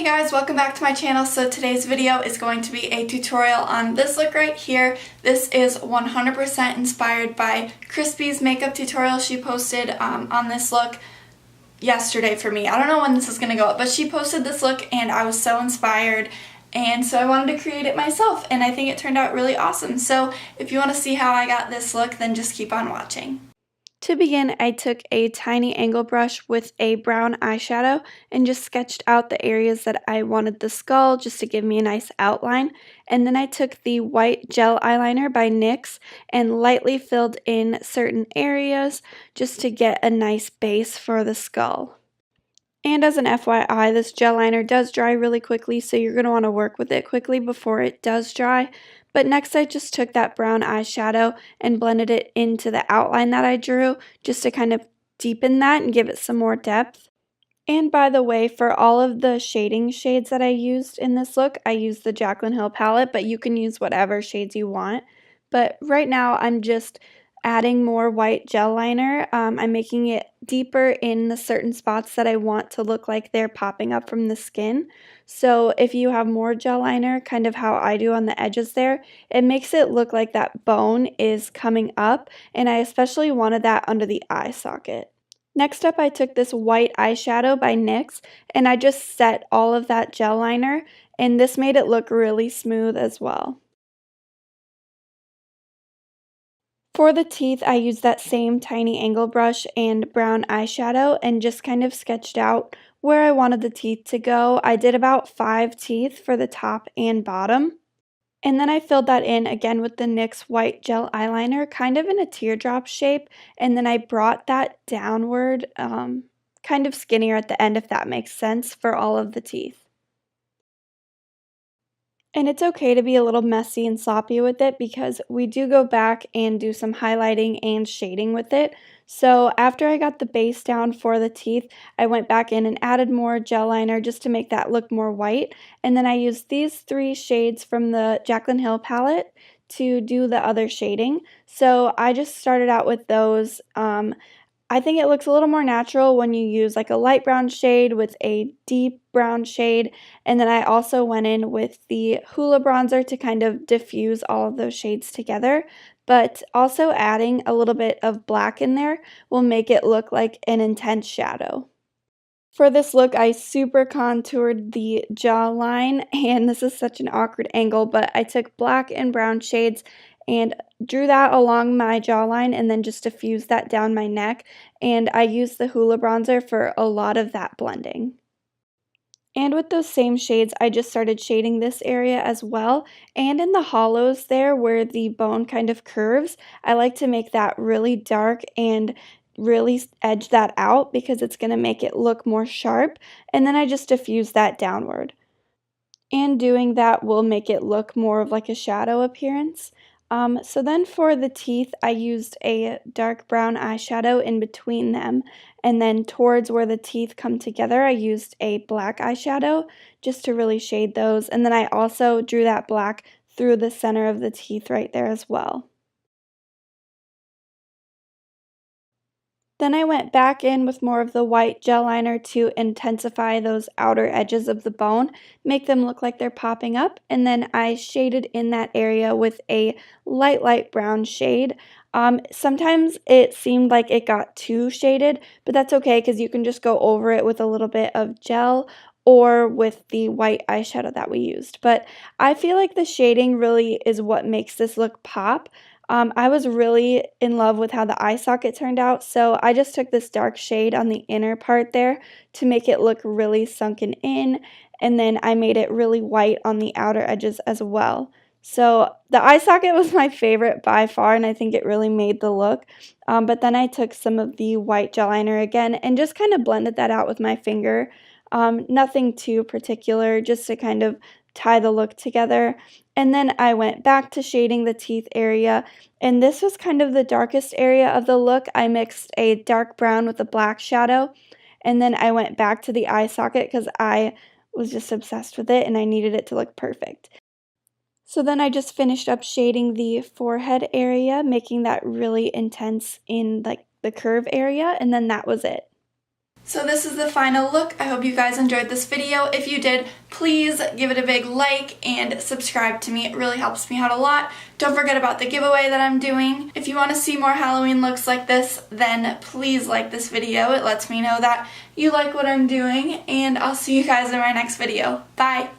guys, welcome back to my channel. So today's video is going to be a tutorial on this look right here. This is 100% inspired by Crispy's makeup tutorial she posted on this look yesterday for me. I don't know when this is going to go up, but she posted this look and I was so inspired, and so I wanted to create it myself, and I think it turned out really awesome. So if you want to see how I got this look, then just keep on watching. To begin, I took a tiny angle brush with a brown eyeshadow and just sketched out the areas that I wanted the skull just to give me a nice outline. And then I took the white gel eyeliner by NYX and lightly filled in certain areas just to get a nice base for the skull. And as an FYI, this gel liner does dry really quickly, so you're going to want to work with it quickly before it does dry. But next I just took that brown eyeshadow and blended it into the outline that I drew just to kind of deepen that and give it some more depth. And by the way, for all of the shading shades that I used in this look, I used the Jaclyn Hill palette, but you can use whatever shades you want. But right now I'm just adding more white gel liner. I'm making it deeper in the certain spots that I want to look like they're popping up from the skin. So if you have more gel liner, kind of how I do on the edges there, it makes it look like that bone is coming up, and I especially wanted that under the eye socket. Next up, I took this white eyeshadow by NYX and I just set all of that gel liner, and this made it look really smooth as well. For the teeth, I used that same tiny angle brush and brown eyeshadow and just kind of sketched out where I wanted the teeth to go. I did about 5 teeth for the top and bottom. And then I filled that in again with the NYX white gel eyeliner, kind of in a teardrop shape, and then I brought that downward, kind of skinnier at the end, if that makes sense, for all of the teeth. And it's okay to be a little messy and sloppy with it because we do go back and do some highlighting and shading with it. So after I got the base down for the teeth, I went back in and added more gel liner just to make that look more white. And then I used these 3 shades from the Jaclyn Hill palette to do the other shading. So I just started out with those. I think it looks a little more natural when you use like a light brown shade with a deep brown shade, and then I also went in with the Hoola bronzer to kind of diffuse all of those shades together, but also adding a little bit of black in there will make it look like an intense shadow. For this look, I super contoured the jawline, and this is such an awkward angle, but I took black and brown shades and drew that along my jawline and then just diffused that down my neck, and I used the Hoola bronzer for a lot of that blending. And with those same shades, I just started shading this area as well, and in the hollows there where the bone kind of curves, I like to make that really dark and really edge that out because it's going to make it look more sharp, and then I just diffuse that downward. And doing that will make it look more of like a shadow appearance. So then for the teeth, I used a dark brown eyeshadow in between them, and then towards where the teeth come together, I used a black eyeshadow just to really shade those, and then I also drew that black through the center of the teeth right there as well. Then I went back in with more of the white gel liner to intensify those outer edges of the bone, make them look like they're popping up, and then I shaded in that area with a light brown shade. Sometimes it seemed like it got too shaded, but that's okay because you can just go over it with a little bit of gel or with the white eyeshadow that we used. But I feel like the shading really is what makes this look pop. I was really in love with how the eye socket turned out, so I just took this dark shade on the inner part there to make it look really sunken in, and then I made it really white on the outer edges as well. So the eye socket was my favorite by far, and I think it really made the look. But then I took some of the white gel liner again and just kind of blended that out with my finger. Nothing too particular, just to kind of tie the look together. And then I went back to shading the teeth area, and this was kind of the darkest area of the look. I mixed a dark brown with a black shadow, and then I went back to the eye socket because I was just obsessed with it and I needed it to look perfect. So then I just finished up shading the forehead area, making that really intense in like the curve area, and then that was it. So this is the final look. I hope you guys enjoyed this video. If you did, please give it a big like and subscribe to me. It really helps me out a lot. Don't forget about the giveaway that I'm doing. If you want to see more Halloween looks like this, then please like this video. It lets me know that you like what I'm doing, and I'll see you guys in my next video. Bye!